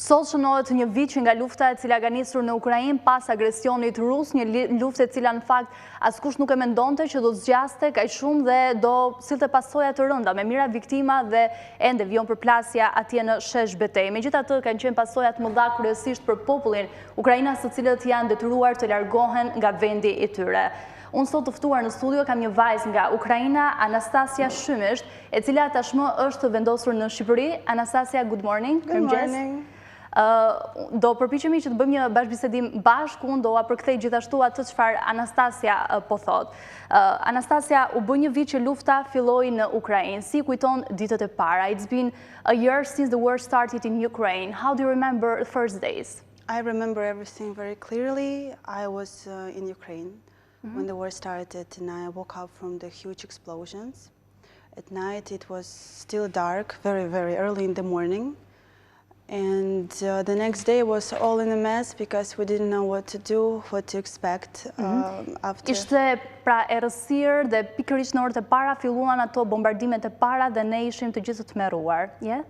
Sot shënohet një vit që nga lufta e cila ka nisur në Ukrainë pas agresionit rus, një luftë e cila në fakt askush nuk e mendonte që do zgjaste kaq shumë dhe do sillte pasoja të rënda me mijëra viktima dhe ende vjon përplasja atje në shesh betejë. Megjithatë kanë qenë pasoja të mëdha kryesisht për popullin ukrainas, të cilët janë detyruar të largohen nga vendi i tyre. Unë sot të ftuar në studio kam një vajzë nga Ukraina, Anastasia Shymysht, e cila tashmë është vendosur në Shqipëri. Anastasia, good morning. Good morning. Do përpiqemi që të bëjmë një bashkëbisedim bashkë, unë do ua përkthej gjithashtu atë çfarë Anastasia po thot. Anastasia, u bë një vit që lufta filloi në Ukrainë. Si kujton ditët e para? It's been a year since the war started in Ukraine. How do you remember the first days? I remember everything very clearly. I was in Ukraine when the war started, and I woke up from the huge explosions. At night it was still dark, very, very early in the morning. And the next day was all in a mess because we didn't know what to do, what to expect after. Ishte pra errësirë dhe pikërisht në orët e para filluan ato bombardimet e para dhe ne ishim të gjithë të tmerruar. Yeah?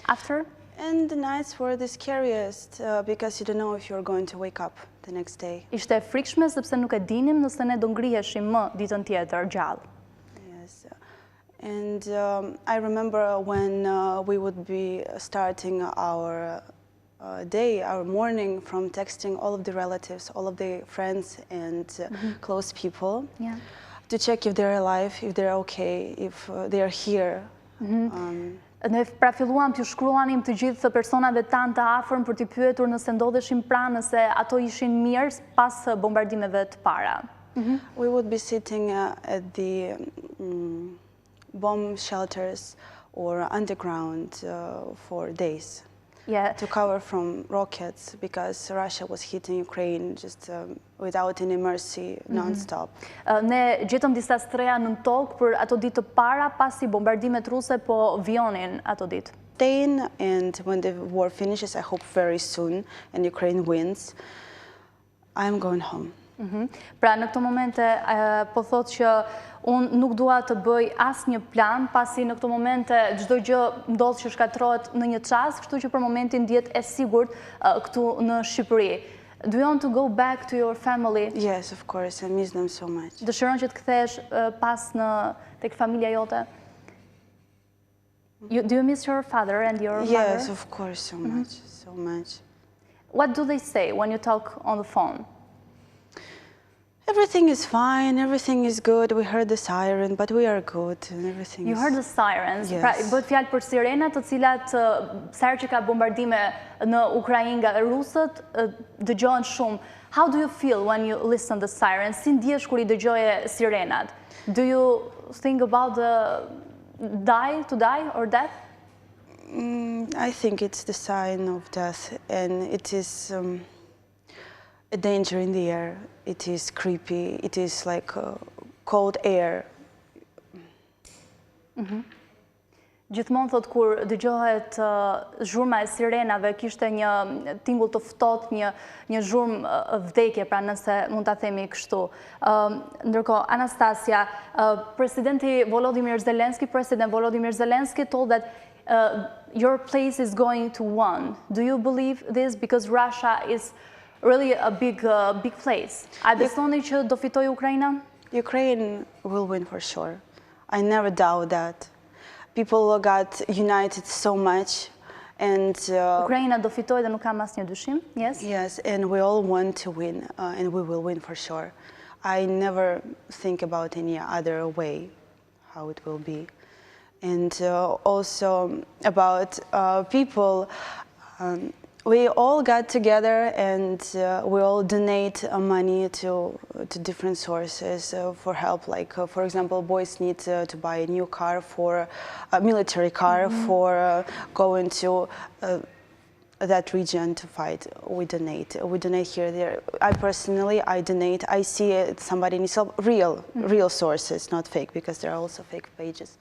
After? And the nights were the scariest because you don't know if you're going to wake up the next day. Ishte e frikshme sepse nuk e dinim nëse ne do ngriheshim më ditën tjetër gjallë. And I remember when we would be starting our day, our morning, from texting all of the relatives, all of the friends and close people to check if they're alive, if they're okay, if they're here. Ne pra filluam t'ju shkruanim të gjithë personave tanë të afërm për t'i pyetur nëse ndodheshin pranë, nëse ato ishin mirë pas bombardimeve të para. We would be sitting at the bomb shelters or underground for days to cover from rockets because Russia was hitting Ukraine just without any mercy, non-stop. Ne gjetëm disa streja në tokë për ato ditë të para pasi bombardimet ruse po vjonin ato ditë. And when the war finishes, I hope very soon, and Ukraine wins, I'm going home. Pra në këto momente po thot që unë nuk dua të bëj asnjë plan, pasi në këto momente çdo gjë ndodh që shkatërrohet në një çast, kështu që për momentin ndihet e sigurt këtu në Shqipëri. Do you want to go back to your family? Yes, of course, I miss them so much. Dëshiron që të kthehesh pas tek familja jote? Do you miss your father and your mother? Yes, of course, so much, so much. What do they say when you talk on the phone? Everything is fine, everything is good. We heard the siren, but we are good and everything is... You heard the sirens. Yes. Pra, bëhet fjalë për sirenat të cilat sa herë që ka bombardime në Ukrainë nga rusët, dëgjohen shumë. How do you feel when you listen the sirens? Si ndjesh kur I dëgjoje sirenat? Do you think about to die or death? I think it's the sign of death, and it is a danger in the air. It is creepy. It is like cold air. Gjithmonë thot kur dëgjohet zhurma e sirenave, kishte një tingull të ftohtë, një zhurmë vdekje, pra nëse mund ta themi kështu. Ndërkohë, Anastasia, President Volodymyr Zelensky told that your place is going to win. Do you believe this? Because Russia is really a big place. A besoni që do fitojë Ukraina? Ukraine will win for sure. I never doubt that. People got united so much, and Ukraina do fitojë dhe nuk kam asnjë dyshim. Yes? Yes, and we all want to win, and we will win for sure. I never think about any other way how it will be. And also about people, we all got together and we all donate money to different sources for help. Like, for example, boys need to buy a new car, for a military car, for going to that region to fight. We donate. We donate here, there. I personally, I donate. I see somebody needs help. Real sources, not fake, because there are also fake pages.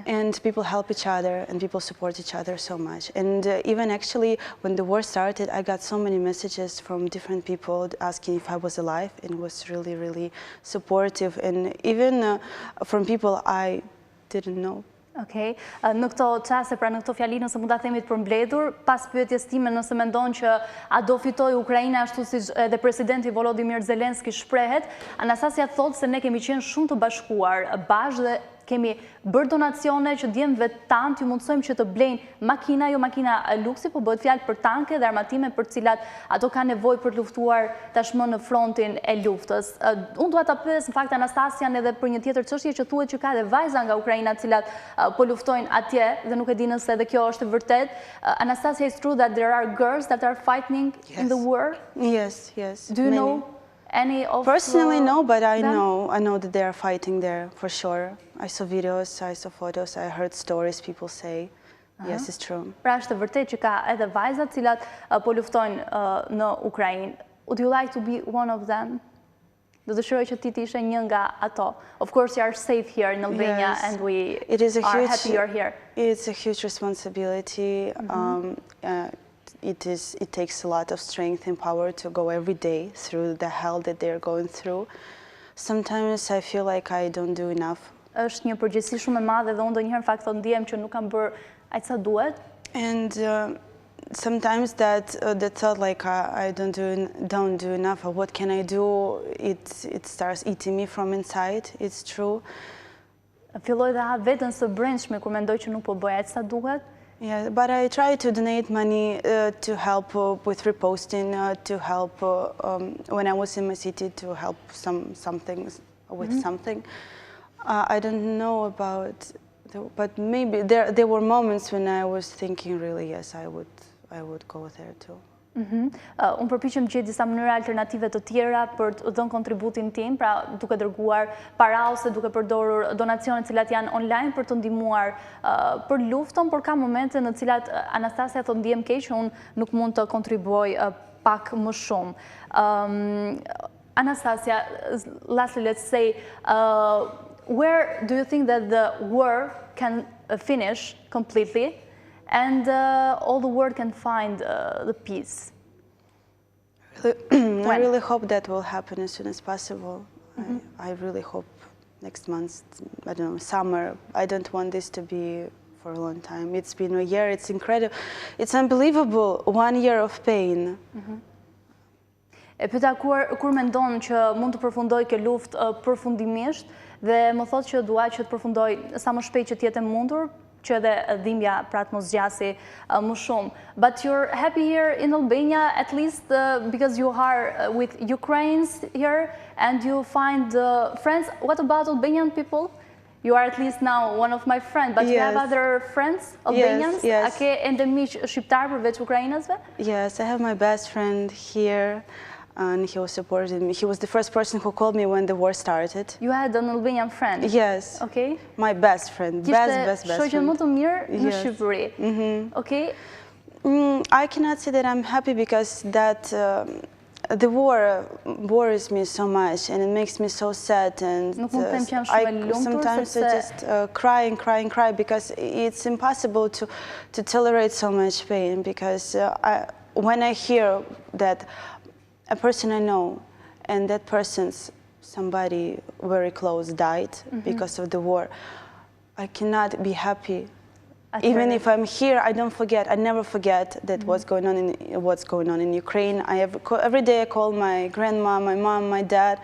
And people help each other and people support each other so much. And even actually when the war started, I got so many messages from different people asking if I was alive, and it was really, really supportive. And even from people I didn't know. Okej. Në këto çaste, pra në këto fjali, nëse mund ta themi të përmbledhur, pas pyetjes time nëse mendon që a do fitojë Ukraina ashtu siç edhe presidenti Volodymyr Zelenski shprehet, Anastasia thotë se ne kemi qenë shumë të bashkuar bashkë dhe kemi bërë donacione që djemve tanë ju mundsojmë që të blejnë makina, jo makina luksi, po bëhet fjalë për tanke dhe armatime për cilat ato ka nevojë për të luftuar tashmë në frontin e luftës. Unë dua ta pyes në fakt Anastasian edhe për një tjetër çështje që thuhet që ka edhe vajza nga Ukraina të cilat po luftojnë atje dhe nuk e di nëse edhe kjo është e vërtet. Anastasia, is true that there are girls that are fighting in the war? Yes. Do you know any of Personally, no, but I them? know that they are fighting there for sure. I saw videos, I saw photos, I heard stories people say. Yes, it's true. Pra është e vërtet që ka edhe vajza të cilat po luftojnë në Ukrainë. Would you like to be one of them? Do dëshiroj që ti të ishe një nga ato. Of course, you are safe here in Albania, Yes. and we It is a are huge, happy you're here. It's a huge responsibility. It takes a lot of strength and power to go every day through the hell that they're going through. Sometimes I feel like I don't do enough. Është një përgjegjësi shumë e madhe dhe unë ndonjëherë në fakt ndiem që nuk kam bërë aq sa duhet. And sometimes that thought like I don't do enough. Or what can I do? It starts eating me from inside. It's true. Filloj dhe ha veten së brendshme kur mendoj që nuk po bëj aq sa duhet. Yeah, but I try to donate money to help with reposting, to help when I was in my city to help something with something. I don't know about, but maybe there were moments when I was thinking, really, yes, I would go there too. Unë përpiqem të gjej disa mënyra alternative të tjera për të dhënë kontributin tim, pra duke dërguar para ose duke përdorur donacione të cilat janë online për të ndihmuar për luftën, por ka momente në të cilat Anastasia thotë ndiem keq që unë nuk mund të kontribuoj pak më shumë. Anastasia, lastly, let's say, where do you think that the war can finish completely and all the world can find the peace? I really hope that will happen as soon as possible. I really hope next month, I don't know, summer. I don't want this to be for a long time. It's been a year, it's incredible. It's unbelievable, 1 year of pain. E pyeta kur mendon që mund të përfundoj kjo luftë përfundimisht dhe më thotë që dua që të përfundoj sa më shpejt që të jetë e mundur, që edhe dhimbja pra të mos zgjasi më shumë. But you're happy here in Albania, at least because you are with Ukrainians here and you find friends. What about Albanian people? You are at least now one of my friends, but you have other friends, Albanians? Yes. A ke ende miq shqiptar përveç ukrainasve? Yes, I have my best friend here. And he was supporting me. He was the first person who called me when the war started. You had an Albanian friend? Yes. Okay. My best friend. Best Shoqën friend. më të mirë në Shqipëri. Okay. I cannot say that I'm happy because that the war worries me so much and it makes me so sad and sometimes I just cry and cry and cry because it's impossible to tolerate so much pain because when I hear that a person I know and that person's somebody very close died because of the war, I cannot be happy. Even if I'm here, I don't forget. I never forget that what's going on in Ukraine. Every day I call my grandma, my mom, my dad.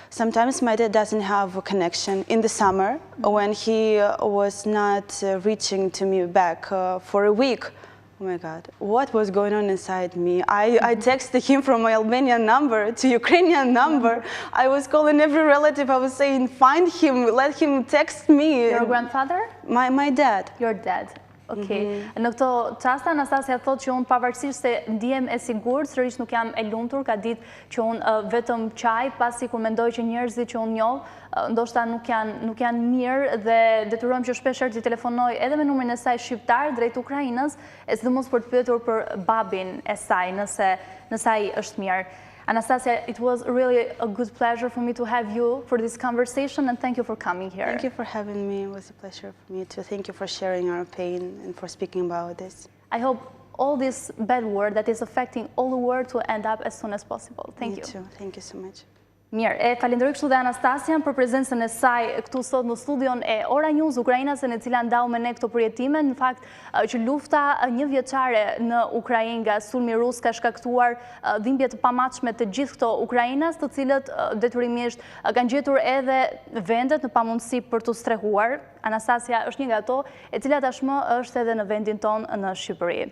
Sometimes my dad doesn't have a connection. In the summer, when he was not reaching to me back for a week, oh my God, what was going on inside me? I texted him from my Albanian number to Ukrainian number. I was calling every relative. I was saying, find him, let him text me. Your grandfather? My dad. Your dad. Okay. Në këto çaste Anastasia thotë që unë pavarësisht se ndihem e sigurt, sërish nuk jam e lumtur, ka ditë që unë vetëm qaj, pasi kur mendoj që njerëzit që unë njoh, ndoshta nuk janë mirë dhe detyrojmë që shpeshherë t'i telefonoj edhe me numrin e saj shqiptar drejt Ukrainës, e sidomos për të pyetur për babin e saj, nëse ai është mirë. Anastasia, it was really a good pleasure for me to have you for this conversation and thank you for coming here. Thank you for having me. It was a pleasure for me too. Thank you for sharing our pain and for speaking about this. I hope all this bad war that is affecting all the world to end up as soon as possible. Thank you. Me too. Thank you so much. Mirë, falenderoj kështu dhe Anastasian për prezencën e saj këtu sot në studion e Ora News, Ukrainasje, në cila ndau me ne këto përjetime. Në fakt që lufta një vjeçare në Ukrainë nga sulmi rus ka shkaktuar dhimbje të pamatshme të gjithë këto ukrainas, të cilët detyrimisht kanë gjetur edhe vendet në pamundësi për të strehuar. Anastasia është një nga ato, e cila tashmë është edhe në vendin tonë në Shqipëri.